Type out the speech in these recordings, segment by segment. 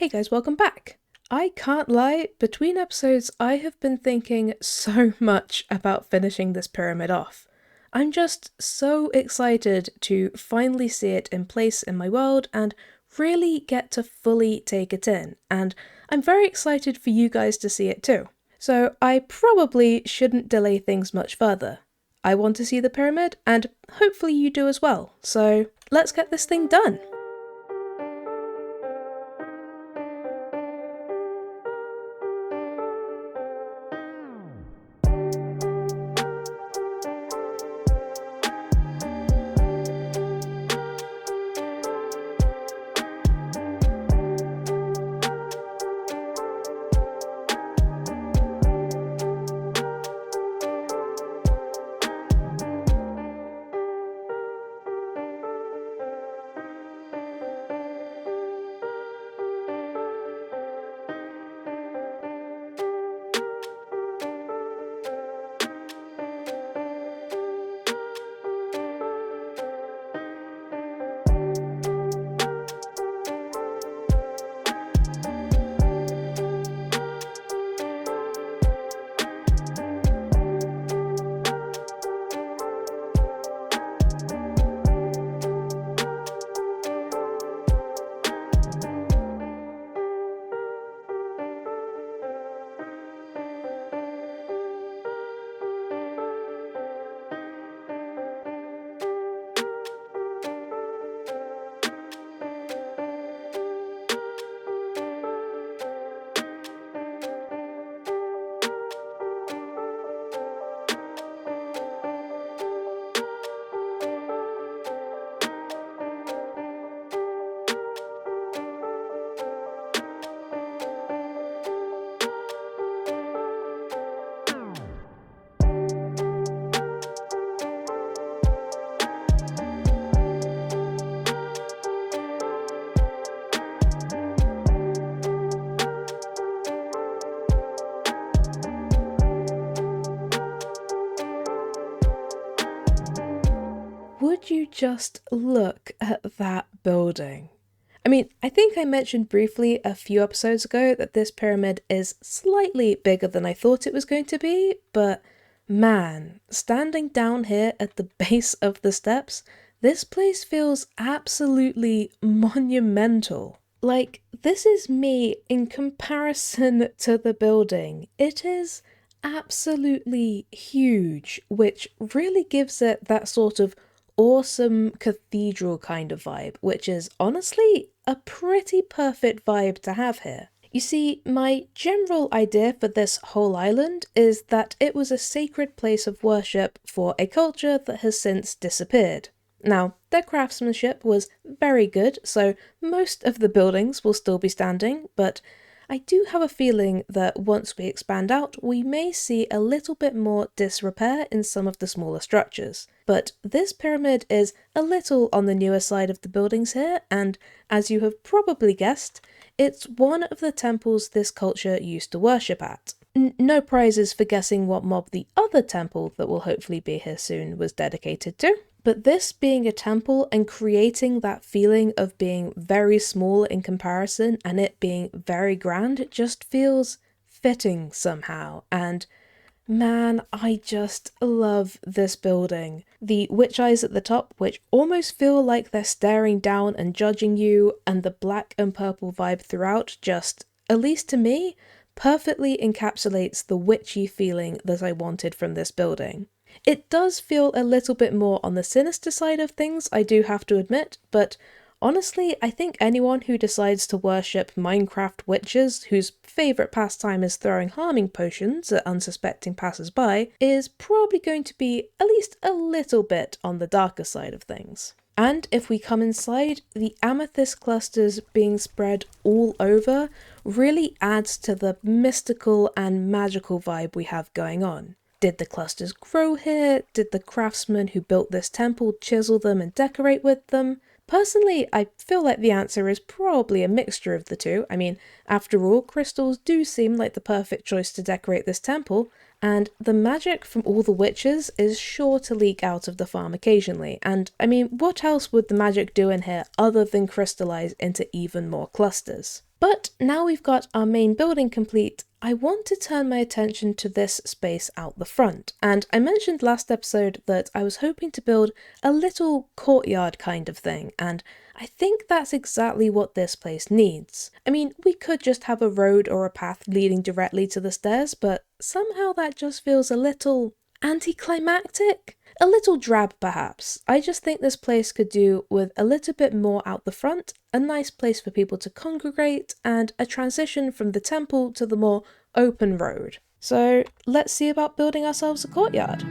Hey guys, welcome back! I can't lie, between episodes I have been thinking so much about finishing this pyramid off. I'm just so excited to finally see it in place in my world and really get to fully take it in, and I'm very excited for you guys to see it too. So I probably shouldn't delay things much further. I want to see the pyramid, and hopefully you do as well, so let's get this thing done! Would you just look at that building? I mean, I think I mentioned briefly a few episodes ago that this pyramid is slightly bigger than I thought it was going to be, but man, standing down here at the base of the steps, this place feels absolutely monumental. Like, this is me in comparison to the building. It is absolutely huge, which really gives it that sort of awesome cathedral kind of vibe, which is honestly a pretty perfect vibe to have here. You see, my general idea for this whole island is that it was a sacred place of worship for a culture that has since disappeared. Now, their craftsmanship was very good, so most of the buildings will still be standing, but I do have a feeling that once we expand out, we may see a little bit more disrepair in some of the smaller structures. But this pyramid is a little on the newer side of the buildings here, and as you have probably guessed, it's one of the temples this culture used to worship at. No prizes for guessing what mob the other temple that will hopefully be here soon was dedicated to. But this being a temple and creating that feeling of being very small in comparison and it being very grand just feels fitting somehow, and man, I just love this building. The witch eyes at the top, which almost feel like they're staring down and judging you, and the black and purple vibe throughout just, at least to me, perfectly encapsulates the witchy feeling that I wanted from this building. It does feel a little bit more on the sinister side of things, I do have to admit, but honestly, I think anyone who decides to worship Minecraft witches, whose favourite pastime is throwing harming potions at unsuspecting passers-by, is probably going to be at least a little bit on the darker side of things. And if we come inside, the amethyst clusters being spread all over really adds to the mystical and magical vibe we have going on. Did the clusters grow here? Did the craftsmen who built this temple chisel them and decorate with them? Personally, I feel like the answer is probably a mixture of the two. I mean, after all, crystals do seem like the perfect choice to decorate this temple, and the magic from all the witches is sure to leak out of the farm occasionally, and I mean, what else would the magic do in here other than crystallize into even more clusters? But now we've got our main building complete, I want to turn my attention to this space out the front. And I mentioned last episode that I was hoping to build a little courtyard kind of thing, and I think that's exactly what this place needs. I mean, we could just have a road or a path leading directly to the stairs, but somehow that just feels a little anticlimactic? A little drab, perhaps. I just think this place could do with a little bit more out the front, a nice place for people to congregate, and a transition from the temple to the more open road. So let's see about building ourselves a courtyard.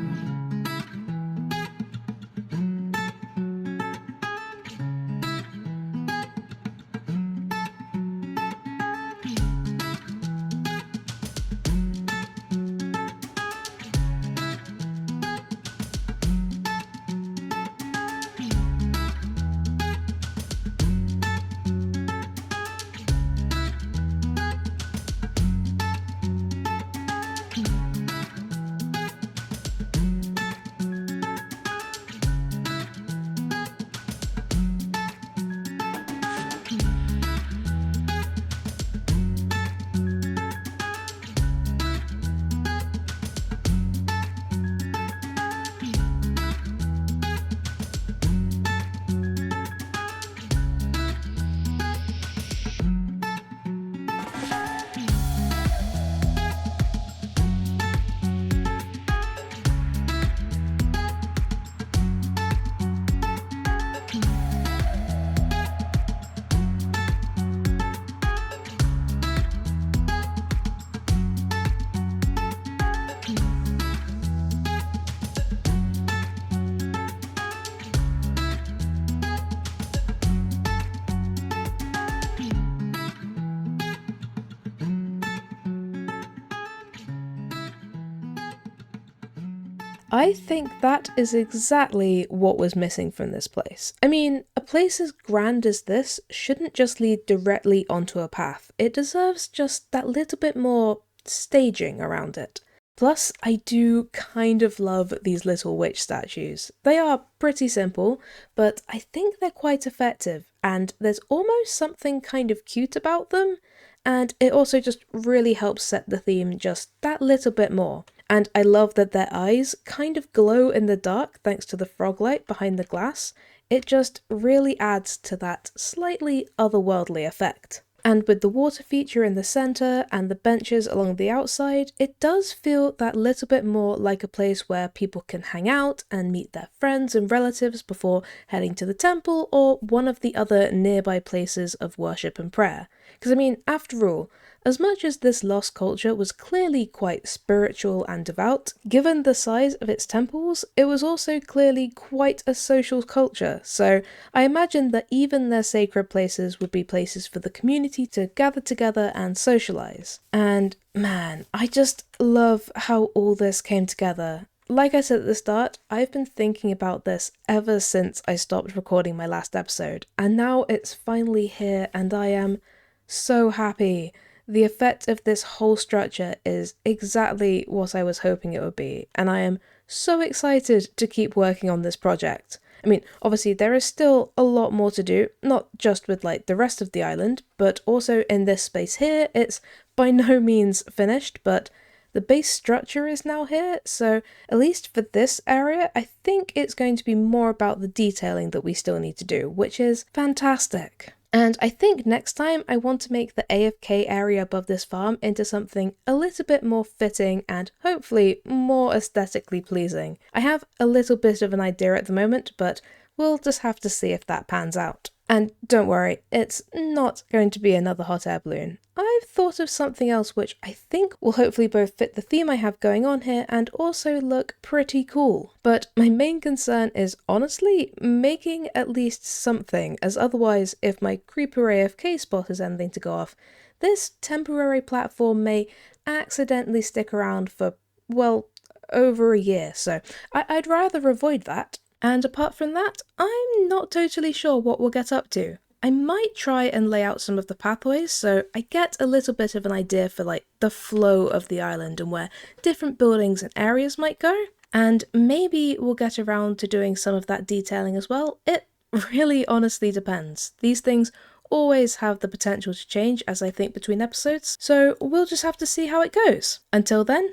I think that is exactly what was missing from this place. I mean, a place as grand as this shouldn't just lead directly onto a path. It deserves just that little bit more staging around it. Plus, I do kind of love these little witch statues. They are pretty simple, but I think they're quite effective, and there's almost something kind of cute about them, and it also just really helps set the theme just that little bit more. And I love that their eyes kind of glow in the dark thanks to the frog light behind the glass. It just really adds to that slightly otherworldly effect. And with the water feature in the centre and the benches along the outside, it does feel that little bit more like a place where people can hang out and meet their friends and relatives before heading to the temple or one of the other nearby places of worship and prayer. Because I mean, after all, as much as this lost culture was clearly quite spiritual and devout, given the size of its temples, it was also clearly quite a social culture, so I imagine that even their sacred places would be places for the community to gather together and socialise. And man, I just love how all this came together. Like I said at the start, I've been thinking about this ever since I stopped recording my last episode, and now it's finally here and I am so happy. The effect of this whole structure is exactly what I was hoping it would be, and I am so excited to keep working on this project. I mean, obviously there is still a lot more to do, not just with like the rest of the island, but also in this space here. It's by no means finished, but the base structure is now here, so at least for this area, I think it's going to be more about the detailing that we still need to do, which is fantastic. And I think next time I want to make the AFK area above this farm into something a little bit more fitting and hopefully more aesthetically pleasing. I have a little bit of an idea at the moment, but we'll just have to see if that pans out. And don't worry, it's not going to be another hot air balloon. I've thought of something else which I think will hopefully both fit the theme I have going on here and also look pretty cool. But my main concern is honestly making at least something, as otherwise if my creeper AFK spot is anything to go off, this temporary platform may accidentally stick around for, well, over a year, so I'd rather avoid that. And apart from that, I'm not totally sure what we'll get up to. I might try and lay out some of the pathways so I get a little bit of an idea for like the flow of the island and where different buildings and areas might go. And maybe we'll get around to doing some of that detailing as well. It really honestly depends. These things always have the potential to change as I think between episodes, so we'll just have to see how it goes. Until then,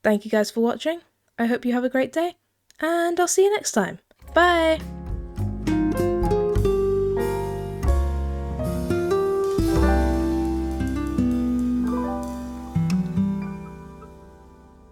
thank you guys for watching, I hope you have a great day, and I'll see you next time. Bye!